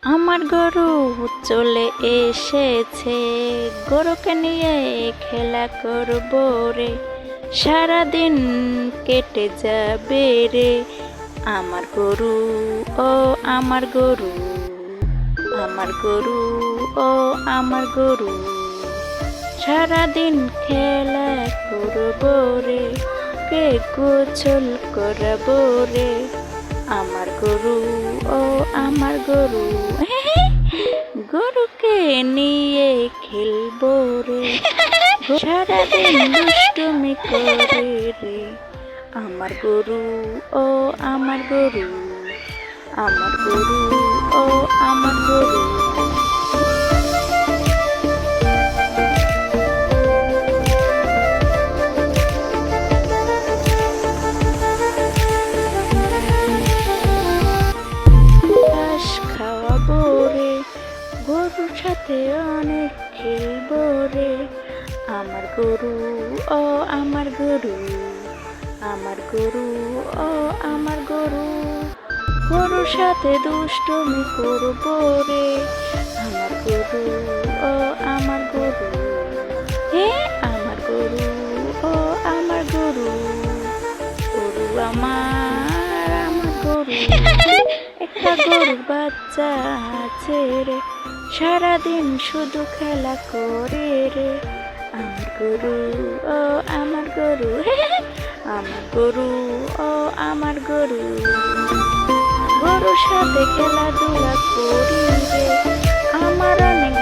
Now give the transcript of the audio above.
আমার গরু চলে এসেছে, গরুকে নিয়ে খেলা করব রে, সারাদিন কেটে যাবে রে। আমার গরু, ও আমার গরু, আমার গরু, ও আমার গরু, সারাদিন খেলা করব রে, কে গোসল করাবো রে। আমার গরু, ও আমার গরু, গরুকে নিয়ে খেলবো রে, সারাদিন দুষ্টুমি করে রে। আমার গরু, ও আমার গরু, আমার গরু, ও আমার গরু। ঘাস খাওয়াবো রে, গরুর সাথে অনেক খেলবো রে। আমার গরু, ও আমার গরু, আমার গরু, ও আমার গরু, গরুর সাথে দুষ্টুমি করবো রে। আমার গরু, ও আমার গরু, হে আমার গরু, ও আমার গরু, গরু আমার গরু। একটা গরুর বাচ্চা আছে রে, সারাদিন শুধু খেলা করে রে। আমার গরু, ও আমার গরু, আমার গরু, ও আমার গরু, গরুর সাথে খেলাধুলা করি রে। আমার অনেক